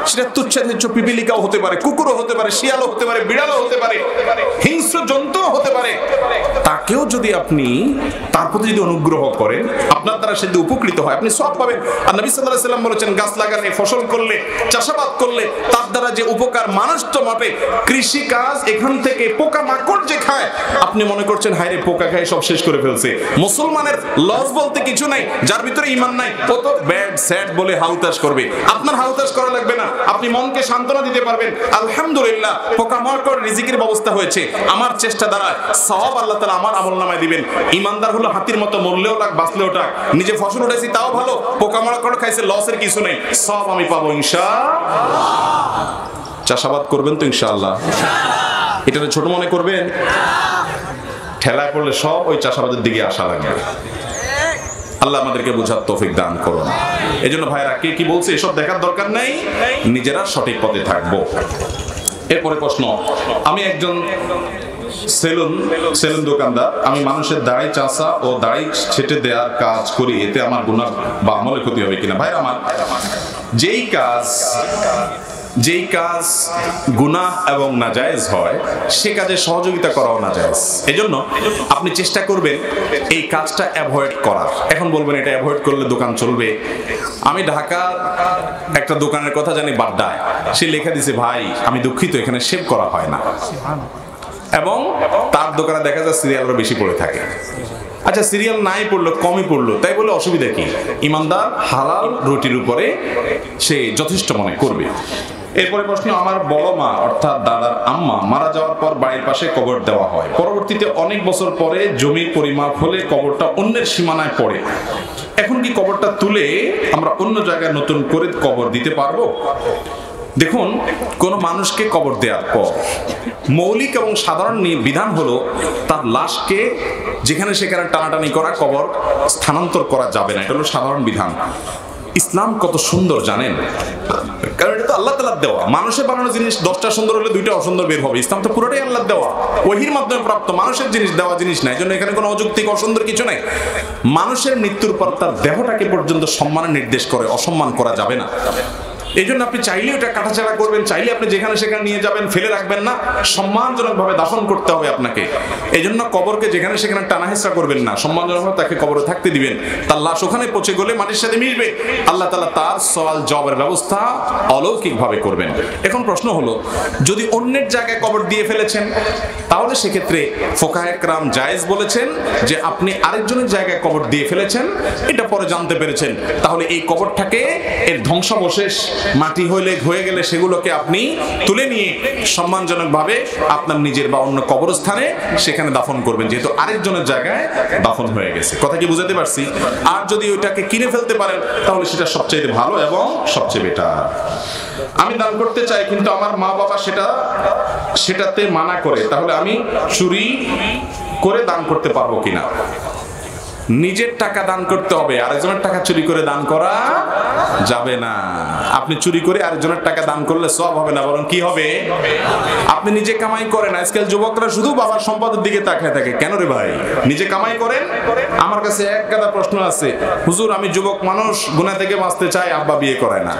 সেটা তুচ্ছাতিচ্ছ পিপিলিকাও হতে পারে, কুকুরও হতে পারে, শিয়ালও হতে পারে, বিড়ালও হতে পারে, হিংস্র জন্তুও হতে পারে, তাকেও যদি আপনি তার প্রতি যদি অনুগ্রহ করেন, আপনার দ্বারা সে যদি উপকৃত হয়, আপনি সওয়াব পাবেন। আর নবী সাল্লাল্লাহু আলাইহি সাল্লাম বলেছেন, গাছ লাগালে, ফসল করলে, চাষাবাদ করলে তার দ্বারা যে উপকার মানুষ তো মাপে, কৃষি কাজ এখান থেকে পোকা মাকড় যে খায়, আপনি মনে করছেন হায়রে পোকা খায় সব শেষ করে ফেলছে। মুসলমানের লস বলতে কিছু নাই, যার ভিতরে ঈমান নাই ও তো ব্যাড স্যাড বলে হাউতাশ করবে। আপনার হাউতাশ করা লাগবে না, আপনি মনকে সান্ত্বনা দিতে পারবেন, আলহামদুলিল্লাহ পোকা মাকড় রিজিকের ব্যবস্থা হয়েছে, আমার চেষ্টা দ্বারা সওয়াব আল্লাহ তাআলা আমার আমলনামায় দিবেন। ঈমানদার হলো হাতির মতো, মরলেও লাগ বাঁচলেও টাক, নিজে ফসল উঠাইছি তাও ভালো, পোকা মাকড় খাইছে লসের কিছু নেই, সওয়াব আমি পাবো ইনশাআল্লাহ। চাষাবাদ করবেন তো ইনশাআল্লাহ? এটা ছোট মনে করবেন? ঠেলায় পড়লে সব ওই চাষাবাদের দিকে আসা লাগবে। আল্লাহ আমাদেরকে বোঝার তৌফিক দান করুন। এজন্য ভাইরা কে কি বলছে এসব দেখার দরকার নাই, নিজেরা সঠিক পথে থাকবো। এরপরে প্রশ্ন, আমি একজন সেলুন দোকানদার, আমি মানুষের দাড়ি চাষা ও দাড়ি ছেটে দেওয়ার কাজ করি, এতে আমার গুনাহ বা আমলে ক্ষতি হবে কিনা? ভাই আমার, যেই কাজ গুনাহ এবং নাজায়েজ হয় সে কাজে সহযোগিতা করাও নাজায়েজ। এজন্য আপনি চেষ্টা করবেন এই কাজটা অ্যাভয়েড করার। এখন বলবেন এটা অ্যাভয়েড করলে দোকান চলবে। আমি ঢাকার একটা দোকানের কথা জানি, বাড্ডায়, সে লেখা দিছে, ভাই আমি দুঃখিত এখানে শেভ করা হয় না, এবং তার দোকানে দেখা যায় সিরিয়ালও বেশি পড়ে থাকে। আচ্ছা সিরিয়াল নাই পড়লো, কমই পড়লো, তাই বলে অসুবিধা কি? ইমানদার হালাল রুটির উপরে সে যথেষ্ট মনে করবে। এরপরে প্রশ্ন, আমার বড় মা অর্থাৎ দাদার আম্মা মারা যাওয়ার পর বাড়ির পাশে কবর দেওয়া হয়, পরবর্তীতে অনেক বছর পরে জমির পরিমাপ হলে কবরটা অন্যের সীমানায় পড়ে, এখন কি কবরটা তুলে আমরা অন্য জায়গায় নতুন করে কবর দিতে পারবো? দেখুন, কোন মানুষকে কবর দেওয়ার পর মৌলিক এবং সাধারণ বিধান হলো তার লাশকে যেখানে সেখানে টানাটানি করা, কবর স্থানান্তর করা যাবে না, এটা হলো সাধারণ বিধান। ইসলাম কত সুন্দর জানেন, কারণ এটা তো আল্লাহ তাআলার দেওয়া। মানুষের বানানো জিনিস 10টা সুন্দর হলে 2টা অসুন্দর বের হবে। ইসলাম তো পুরোটাই আল্লাহর দেওয়া, ওহীর মাধ্যমে প্রাপ্ত মানুষের জিনিস, দেওয়া জিনিস নাই। এজন্য এখানে কোনো অযৌক্তিক অসুন্দর কিছু নাই। মানুষের মৃত্যুর পর তার দেহটাকে পর্যন্ত সম্মানের নির্দেশ করে, অসম্মান করা যাবে না। এই জন্য আপনি চাইলে ওটা কাটাছাড়া করবেন, চাইলে আপনি যেখানে সেখানে নিয়ে যাবেন, ফেলে রাখবেন না, সম্মানজনকভাবে দাফন করতে হবে আপনাকে। এই জন্য কবরকে যেখানে সেখানে টানা হেঁচড়া করবেন না, সম্মানজনকভাবে তাকে কবরে থাকতে দিবেন। তার লাশ ওখানে পচে গেলে মাটির সাথে মিশবে, আল্লাহ তাআলা তার সওয়াল জবাবের ব্যবস্থা অলৌকিকভাবে করবেন। এখন প্রশ্ন হলো, যদি অন্যের জায়গায় কবর দিয়ে ফেলেছেন তাহলে সেক্ষেত্রে ফুকাহায়ে কেরাম জায়েজ বলেছেন যে আপনি আরেকজনের জায়গায় কবর দিয়ে ফেলেছেন, এটা পরে জানতে পেরেছেন, তাহলে এই কবরটাকে এর ধ্বংসাবশেষ মাটি হয়ে গেলে সেগুলোকে আপনি তুলে নিয়ে সম্মানজনকভাবে আপনার নিজের বা অন্য কবরস্থানে সেখানে দাফন করবেন, যেহেতু আরেকজনের জায়গায় দাফন হয়ে গেছে। কথা কি বুঝাতে পারছি? আর যদি ওইটাকে কিনে ফেলতে পারেন তাহলে সেটা সবচেয়ে ভালো এবং সবচেয়ে বেটার। আমি দান করতে চাই কিন্তু আমার মা বাবা সেটাতে মানা করে, তাহলে আমি চুরি করে দান করতে পারবো কিনা? নিজের টাকা দান করতে হবে, আরেকজনের টাকা চুরি করে দান করা যাবে না। আপনি চুরি করে আরেকজনের টাকা দান করলে সওয়াব হবে না, বরং কি হবে? আপনি নিজে কামাই করেন। আজকাল যুবকরা শুধু বাবার সম্পদের দিকে তাকায় থাকে। কেন রে ভাই? নিজে কামাই করেন। আমার কাছে এক গাদা প্রশ্ন আছে, হুজুর আমি যুবক মানুষ, গুনাহ থেকে বাঁচতে চাই, আব্বা বিয়ে করায় না।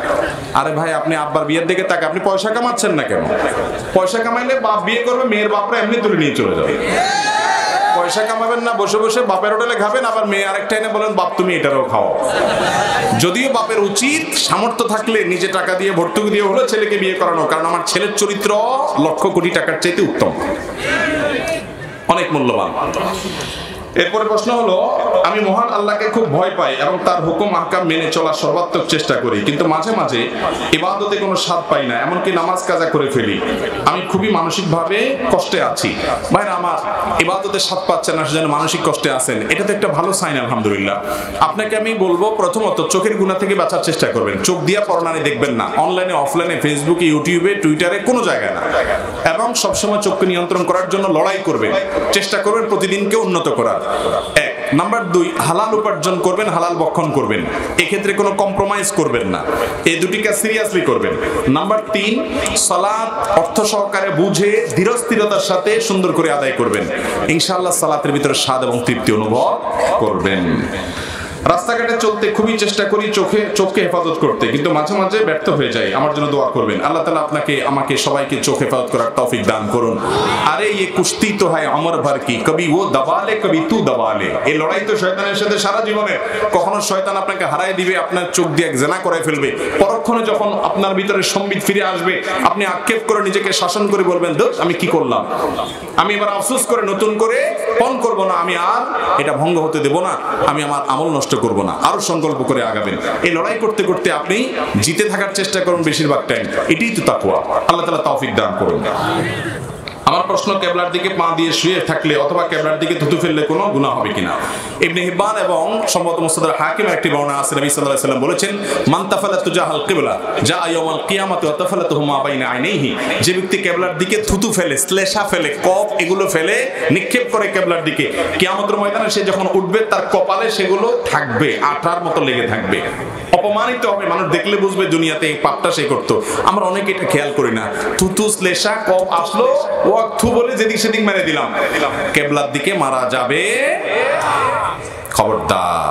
আরে ভাই, আপনি আব্বার বিয়ের দিকে তাকায়, আপনি পয়সা কামাচ্ছেন না কেন? পয়সা কামাইলে বাপ বিয়ে করবে, মেয়ের বাপরা এমনি তুলে নিয়ে চলে যাবে। পয়সা কামাবেন না, বসে বসে বাপের হোটেলে খাবেন, আবার মেয়ে আরেকটা এনে বলেন বাপ তুমি এটারও খাও। যদিও বাপের উচিত সামর্থ্য থাকলে নিজে টাকা দিয়ে ভর্তুকি দিয়ে হলো ছেলেকে বিয়ে করানো, কারণ আমার ছেলের চরিত্র লক্ষ কোটি টাকার চাইতে উত্তম, অনেক মূল্যবান। এরপরে প্রশ্ন হলো, আমি মহান আল্লাহকে খুব ভয় পাই এবং তার হুকুম আহকাম মেনে চলার সর্বাত্মক চেষ্টা করি, কিন্তু মাঝে মাঝে ইবাদতে কোনো স্বাদ পাই না, এমনকি নামাজ কাজা করে ফেলি। আমি খুবই মানসিকভাবে কষ্টে আছি। ভাইরা আমার, ইবাদতে স্বাদ পাচ্ছেন না সেজন্য মানসিক কষ্টে আছেন, এটা তো একটা ভালো সাইন আলহামদুলিল্লাহ। আপনাকে আমি বলবো, প্রথমত চোখের গুনাহ থেকে বাঁচার চেষ্টা করবেন। চোখ দিয়া পরনানি দেখবেন না, অনলাইনে অফলাইনে ফেসবুকে ইউটিউবে টুইটারে কোনো জায়গায় না, এবং সবসময় চোখকে নিয়ন্ত্রণ করার জন্য লড়াই করবেন, চেষ্টা করবেন প্রতিদিনকে উন্নত করার। এক। নাম্বার 2, হালাল উপার্জন করবেন, হালাল ভক্ষণ করবেন, এক্ষেত্রে কোনো কম্প্রোমাইজ করবেন না, এই দুটি কাজ সিরিয়াসলি করবেন। নাম্বার 3, সালাত অর্থ সহকারে বুঝে ধীরস্থিরতার সাথে সুন্দর করে আদায় করবেন, ইনশাআল্লাহ সালাতের ভিতরে স্বাদ এবং তৃপ্তি অনুভব করবেন। রাস্তাঘাটে চলতে খুবই চেষ্টা করি চোখকে হেফাজত করতে, কিন্তু মাঝে মাঝে ব্যর্থ হয়ে যায়, আমার জন্য দোয়া করবেন। আল্লাহ তাআলা আপনাকে আমাকে সবাইকে চোখ হেফাজত করার তৌফিক দান করুন। আরে ये কুস্তি তো হয় অমর ভর কি, কবি ও দবালে কবি তু দবালে, এই লড়াই তো শয়তানের সাথে সারা জীবনে। কখনো শয়তান আপনাকে হারায় দিবে, আপনার চোখ দিয়ে জেনা করে ফেলবে, পরক্ষণে যখন আপনার ভিতরে সম্বিত ফিরে আসবে, আপনি আক্ষেপ করে নিজেকে শাসন করে বলবেন, দোষ আমি কি করলাম, আমি এবার আফসোস করে নতুন করে পণ করব না, আমি আর এটা ভঙ্গ হতে দেব না, আমি আমার আমল নষ্ট করব না, আরো সংকল্প করে আগাবেন। এই লড়াই করতে করতে আপনি জিতে থাকার চেষ্টা করুন বেশিরভাগ টাইম, এটাই তো তাকওয়া। আল্লাহ তাআলা তৌফিক দান করুন। আমার প্রশ্ন, কেবলার দিকে পা দিয়ে শুয়ে থাকলে অথবা কেবলার দিকে থুতু ফেললে কোনো গুনাহ হবে কিনা? ইবনে হিব্বান এবং সম্ভবত মুসনাদ হাকিমের একটি বর্ণনা আছে, নবী সাল্লাল্লাহু আলাইহি ওয়াসাল্লাম বলেছেন, মান তাফালা তুজাহাল কিবলা যা ইয়াউমাল কিয়ামাতি ওয়া তাফালাতুহু মা বাইনা আইনাইহি, যে ব্যক্তি কেবলার দিকে থুতু ফেলে, শ্লেষা ফেলে, কফ এগুলো ফেলে নিক্ষেপ করে কেবলার দিকে, কিয়ামতের ময়দানে সে যখন উঠবে তার কপালে সেগুলো থাকবে, আঠার মতো লেগে থাকবে, অপমানিত হবে, মানুষ দেখলে বুঝবে দুনিয়াতে এই পাপটা সে করতো। আমরা অনেকে এটা খেয়াল করি না, থুতু শ্লেষা কফ আসলো ওয়াক্তু বলে যেদিক সেদিক মেরে দিলাম, কেবলার দিকে মারা যাবে, খবরদার।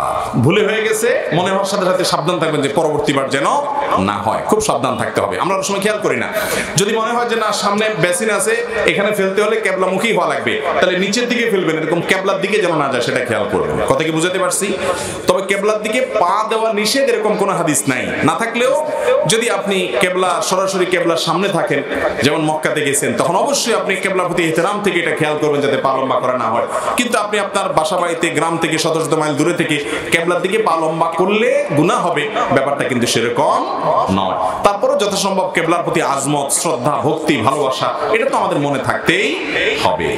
ভুলে হয়ে গেছে মনে হওয়ার সাথে সাথে সাবধান থাকবেন যে পরবর্তীবার যেন না হয়, খুব সাবধান থাকতে হবে। আমরা অনেক সময় খেয়াল করি না, যদি মনে হয় যে না সামনে বেসিন আছে, এখানে ফেলতে হলে কেবলামুখী হওয়া লাগবে, তাহলে নিচের দিকে ফেলবেন, এরকম কেবলার দিকে যেন না যায় সেটা খেয়াল করবেন। কথা কি বুঝাতে পারছি? তবে কেবলার দিকে পা দেওয়া নিষেধ এরকম কোনো হাদিস নাই, না থাকলেও যদি আপনি কেবলা সরাসরি কেবলার সামনে থাকেন, যেমন মক্কাতে গেছেন, তখন অবশ্যই আপনি কেবলার প্রতি ইহতিরাম থেকে এটা খেয়াল করবেন যাতে পা লম্বা করা না হয়। কিন্তু আপনি আপনার বাসা বাড়িতে গ্রাম থেকে শত শত মাইল দূরে থেকে কেবলার দিকে পা লম্বা করলে গুনাহ হবে, ব্যাপারটা কিন্তু সেরকম নয়। তারপরে যথাসম্ভব কেবলার প্রতি আজমত, শ্রদ্ধা, ভক্তি, ভালোবাসা এটা তো আমাদের মনে থাকতেই হবে।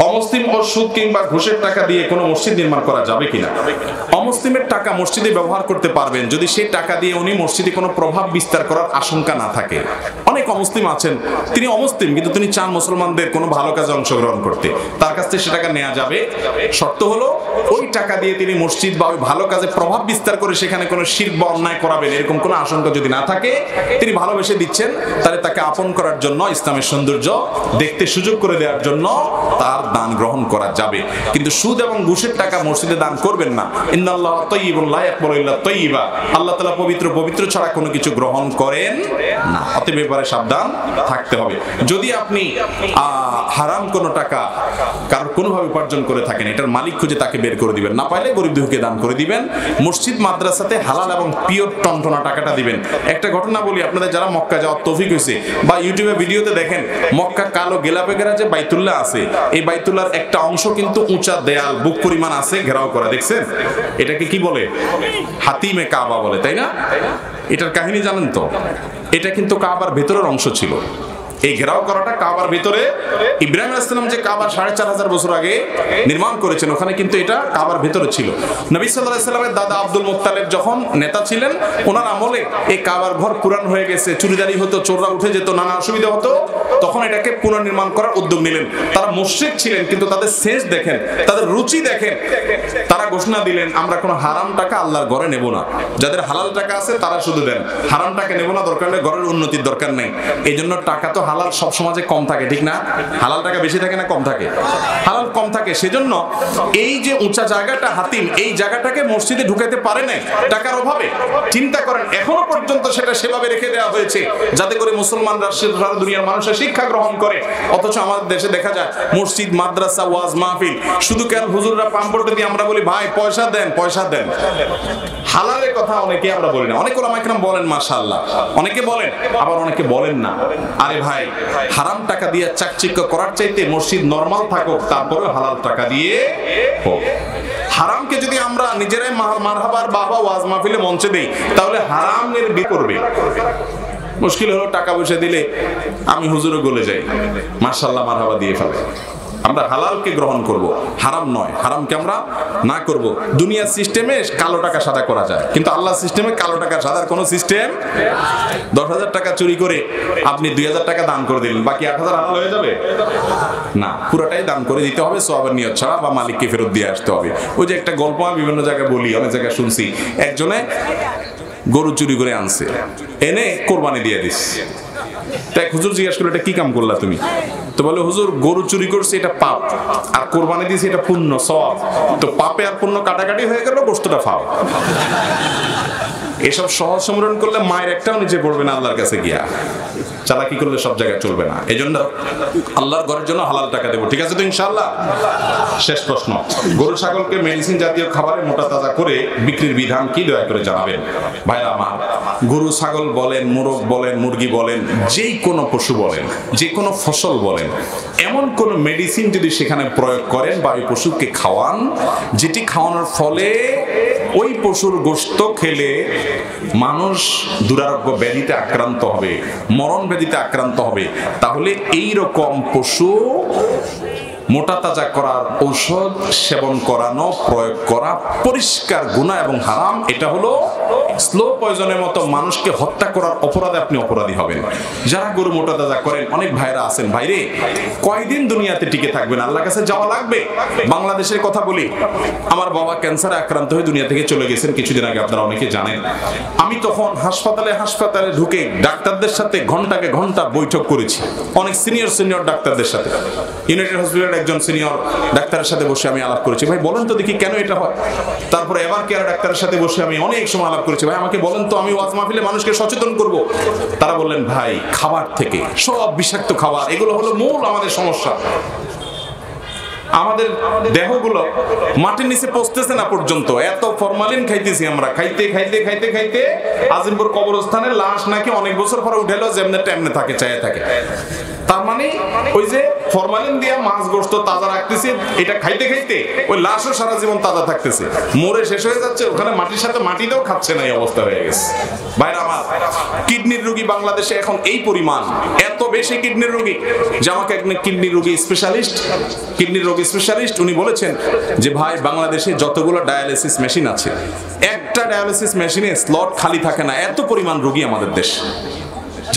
অমুসলিম ও সুদ কিংবা ঘুষের টাকা দিয়ে কোনো মসজিদ নির্মাণ করা যাবে কিনা? অমুসলিমের টাকা মসজিদে ব্যবহার করতে পারবেন যদি সেই টাকা দিয়ে উনি মসজিদে কোনো প্রভাব বিস্তার করার আশঙ্কা না থাকে। অনেক অমুসলিম আছেন, তিনি অমুসলিম কিন্তু তিনি চান মুসলমানদের কোনো ভালো কাজে অংশগ্রহণ করতে, তার কাছ থেকে সে টাকা নেওয়া যাবে, শর্ত হলো ওই টাকা দিয়ে তিনি মসজিদ বা ওই ভালো কাজে প্রভাব বিস্তার করে সেখানে কোনো শিরক বা অন্যায় করাবেন এরকম কোনো আশঙ্কা যদি না থাকে, তিনি ভালোবেসে দিচ্ছেন, তাহলে তাকে আপন করার জন্য, ইসলামের সৌন্দর্য দেখতে সুযোগ করে দেওয়ার জন্য তার দান গ্রহণ করা যাবে। কিন্তু সুদ এবং ঘুষের টাকা মসজিদে দান করবেন না। ইন্নাল্লাহা তাইয়্যিবুন লা ইয়াকবালু ইল্লা তাইয়্যিবা, আল্লাহ তাআলা পবিত্র, পবিত্র ছাড়া কোনো কিছু গ্রহণ করেন না, অতএব ব্যাপারে সাবধান থাকতে হবে। যদি আপনি হারাম কোনো টাকা কারণ কোনোভাবে উপার্জন করে থাকেন, এটার মালিক খুঁজে তাকে বের করে দিবেন, না পাইলে গরিব দুঃখীকে দান করে দিবেন। মসজিদ মাদ্রাসাতে হালাল এবং পিওর টনটনা টাকাটা দিবেন। একটা ঘটনা বলি আপনাদের, যারা মক্কা যাওয়ার তৌফিক হয়েছে বা ইউটিউবে ভিডিওতে দেখেন, মক্কা কালো গেলাপে ঘেরা যে বাইতুল্লাহ আছে, এই বাইতুল্লাহর একটা অংশ কিন্তু উঁচা দেয়াল বুক পরিমাণ আছে, ঘেরাও করা, দেখছেন? এটাকে কি বলে? হাতিমে কাবা বলে, তাই না? এটার কাহিনী জানেন তো? এটা কিন্তু কাবার ভেতরের অংশ ছিল। এই ঘেরাও করাটা কাবার ভিতরে, ইব্রাহিম আলাইহিস সালাম যে কাবার 4500 বছর আগে নির্মাণ করেছেন, ওখানে কিন্তু এটা কাবার ভিতরে ছিল। নবী সাল্লাল্লাহু আলাইহি সাল্লামের দাদা আব্দুল মুত্তালিব যখন নেতা ছিলেন, ওনার আমলে এই কাবার ঘর পুরান হয়ে গেছে, চুরিদারি হতো, চোররা উঠে যেত, নানা অসুবিধা হতো, তখন এটাকে পুনর্নির্মাণ করার উদ্যোগ নিলেন। তারা মুশরিক ছিলেন, কিন্তু তাদের সেন্স দেখেন, তাদের রুচি দেখেন, তারা ঘোষণা দিলেন আমরা কোনো হারাম টাকা আল্লাহর ঘরে নেব না, যাদের হালাল টাকা আছে তারা শুধু দেন, হারাম টাকা নেব না, দরকার নেই, ঘরের উন্নতির দরকার নেই। এই জন্য টাকা তো হালাল সব সমাজে কম থাকে, ঠিক না? হালাল টাকা বেশি থাকে না কম থাকে? হালাল কম থাকে। সেজন্য এই যে উঁচা জায়গাটা হাতিম, এই জায়গাটাকে মসজিদে ঢুকাইতে পারে না টাকার অভাবে। চিন্তা করেন, এখনো পর্যন্ত সেটা সেভাবে রেখে দেওয়া হয়েছে যাতে করে মুসলমানরা সারা দুনিয়ার মানুষের শিক্ষা গ্রহণ করে। অথচ আমাদের দেশে দেখা যায় মসজিদ, মাদ্রাসা, ওয়াজ মাহফিল, শুধু কেন হুজুররা পাম্পড়তে দিয়ে আমরা বলি ভাই পয়সা দেন, পয়সা দেন। হালালের কথা অনেকে আমরা বলি না, অনেক ওলামা ইকরাম বলেন মাশাআল্লাহ, অনেকে বলেন, আবার অনেকে বলেন না। আরে ভাই, হারাম টাকা দিয়ে চাকচিক্য করার চাইতে মসজিদ নরমাল থাকুক, তারপরে হালাল টাকা দিয়ে হোক। হারামকে যদি আমরা নিজেরাই মারহাবার বাবা ওয়াজ মাহফিলে মঞ্চে দেই, তাহলে হারামের বি করবে। মুশকিল হলো টাকা পয়সা দিলে আমি হুজুরে গলে যাই, মাশাআল্লাহ মারহাবা দিয়ে ফেলে। আমরা হালালকে গ্রহণ করব, হারাম নয়। হারামকে আমরা না করব। দুনিয়ার সিস্টেমে কালো টাকা সাদা করা যায়, কিন্তু আল্লাহর সিস্টেমে কালো টাকা সাদার কোনো সিস্টেম 10,000 টাকা চুরি করে আপনি 2,000 টাকা দান করে দিলেন, বাকি 8,000 হালাল হয়ে যাবে না, পুরোটাই দান করে দিতে হবে সওয়াবের নিয়ত ছাড়া, বা মালিককে ফেরত দিয়ে আসতে হবে। ওই যে একটা গল্প আমি বিভিন্ন জায়গায় বলি, অনেক জায়গায় শুনছি, একজনে গরু চুরি করে আনছে, এনে কোরবানি দিয়ে দিস। তাই হুজুর জিজ্ঞাসা করলো, এটা কি কাম করলা তুমি? তো বলে, হুজুর গরু চুরি করছে এটা পাপ, আর কোরবানি দিয়েছে এটা পুণ্য সওয়াব, তো পাপে আর পুণ্য কাটাকাটি হয়ে গেল, গোশতটা ফাও। এসব সহজ সম্মেলন করলে মায়ের একটাও নিচে পড়বে না আল্লাহর কাছে গিয়া, চালাকি করলে সব জায়গায় চলবে না। এই জন্য আল্লাহর ঘরের জন্য হালাল টাকা দেবো, ঠিক আছে তো ইনশাআল্লাহ? শেষ প্রশ্ন, গরু ছাগলকে মেডিসিন জাতীয় খাবারে মোটা তাজা করে বিক্রির বিধান কি, দয়া করে জানাবেন। ভাইরা আমার, গরু ছাগল বলেন, মোরগ বলেন, মুরগি বলেন, যেই কোনো পশু বলেন, যে কোনো ফসল বলেন, এমন কোন মেডিসিন যদি সেখানে প্রয়োগ করেন বা ওই পশুকে খাওয়ান, যেটি খাওয়ানোর ফলে ওই পশুর গোশত খেলে মানুষ দুরারোগ্য ব্যাধিতে আক্রান্ত হবে, মরণ ব্যাধিতে আক্রান্ত হবে, তাহলে এই রকম পশু মোটা তাজা করার ঔষধ সেবন করানো, প্রয়োগ করা পরিষ্কার গুনাহ এবং হারাম। এটা হলো স্লো পয়জনের মতো মানুষকে হত্যা করার অপরাধে আপনি অপরাধী হবেন। যারা গরু মোটা তাজা করেন, অনেক ভাইরা আছেন, ভাইরে কয়দিন দুনিয়াতে টিকে থাকবেন, আল্লাহর কাছে যাওয়া লাগবে। বাংলাদেশের কথা বলি, আমার বাবা ক্যান্সারে আক্রান্ত হয়ে দুনিয়া থেকে চলে গেছেন কিছুদিন আগে, আপনারা অনেকে জানেন। আমি তখন হাসপাতালে ঢুকে ডাক্তারদের সাথে ঘন্টাকে ঘন্টা বৈঠক করেছি, অনেক সিনিয়র ডাক্তারদের সাথে। ইউনাইটেড হসপিটাল একজন সিনিয়র ডাক্তারের সাথে বসে আমি আলাপ করেছি, ভাই বলেন তো দেখি কেন এটা হয়। তারপরে এবার কেয়ার ডাক্তারের সাথে বসে আমি অনেক সময় আলাপ করেছি, ভাই আমাকে বলেন তো, আমি ওয়াজ মাহফিলে মানুষকে সচেতন করব। তারা বললেন, ভাই খাবার থেকে, সব বিষাক্ত খাবার, এগুলো হলো মূল আমাদের সমস্যা। আমাদের দেহগুলো মাটির নিচে পৌঁছতেছে না পর্যন্ত, এত ফরমালিন খাইতেছি আমরা, খাইতে খাইতে খাইতে খাইতে আজিমপুর কবরস্থানে লাশ নাকি অনেক বছর পরে উঠেলো, যেমনে টেমনে থাকে, চায়ে থাকে। তার মানে ওই যে ফরমালিন দিয়া মাছ গোশত তাজা রাখতেছে, এটা খাইতে খাইতে ওই লাশও সারা জীবন তাজা থাকতেছে, মরে শেষ হয়ে যাচ্ছে, ওখানে মাটির সাথে মাটিতেও খাচ্ছে না, এই অবস্থা হয়ে গেছে। ভাইরা আমার, কিডনির রোগী বাংলাদেশে এখন এই পরিমাণ, এত বেশি কিডনির রোগী যে আমাকে একজন কিডনির রোগী স্পেশালিস্ট উনি বলেছেন যে ভাই, বাংলাদেশে যতগুলো ডায়ালিসিস মেশিন আছে, একটা ডায়ালিসিস মেশিনে স্লট খালি থাকে না, এত পরিমাণ রোগী আমাদের দেশে।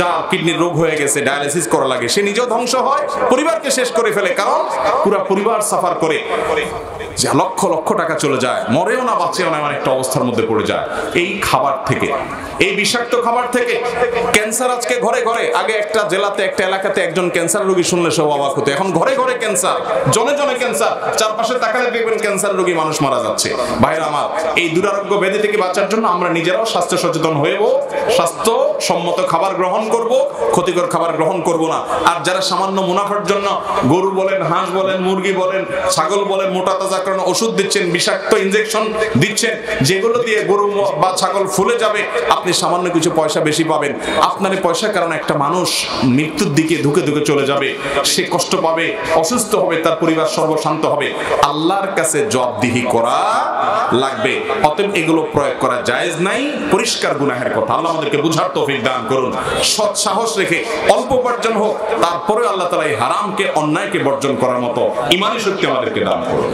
যা কিডনির রোগ হয়ে গেছে, ডায়ালিসিস করা লাগে, সে নিজেও ধ্বংস হয়, পরিবারকে শেষ করে ফেলে, কারণ পুরো পরিবার সাফার করে, যা লক্ষ লক্ষ টাকা চলে যায়, মরেও না বাঁচেও না, এমন একটা অবস্থার মধ্যে পড়ে যায় এই খাবার থেকে, এই বিষাক্ত খাবার থেকে। ক্যান্সার আজকে ঘরে ঘরে, আগে একটা জেলাতে একটা এলাকাতে একজন ক্যান্সার রোগী শুনলে সব অবাক হতো, এখন ঘরে ঘরে ক্যান্সার, জনে জনে ক্যান্সার, চারপাশে তাকালে দেখবেন ক্যান্সার রোগী মানুষ মারা যাচ্ছে। ভাইরা আমার, এই দুরারোগ্য ব্যাধি থেকে বাঁচার জন্য আমরা নিজেরাও স্বাস্থ্য সচেতন হয়েব, স্বাস্থ্য সম্মত খাবার গ্রহণ করব, ক্ষতিকর খাবার গ্রহণ করব না। আর যারা সামান্য মুনাফার জন্য গরু বলেন, হাঁস বলেন, মুরগি বলেন, ছাগল বলেন, মোটা তাজা কারণ ওষুধ দিচ্ছেন, বিষাক্ত ইনজেকশন দিচ্ছেন, যেগুলো দিয়ে গরু বা ছাগল ফুলে যাবে, আপনি সামান্য কিছু পয়সা বেশি পাবেন, আপনার এই পয়সার কারণে একটা মানুষ মৃত্যুর দিকে ধুকে ধুকে চলে যাবে, সে কষ্ট পাবে, অসুস্থ হবে, তার পরিবার সর্বশান্ত হবে, আল্লাহর কাছে জবাবদিহি করা লাগবে। অতএব এগুলো প্রয়োগ করা জায়েজ নাই, পরিষ্কার গুনাহের কথা। আল্লাহ আমাদেরকে বুঝার তৌফিক দান করুন। সৎ সাহস রেখে অল্প উপার্জন হোক, তারপরে আল্লাহ তাআলা এই হারামকে, অন্যায়কে বর্জন করার মতো ঈমানি শক্তি আমাদেরকে দান করুন।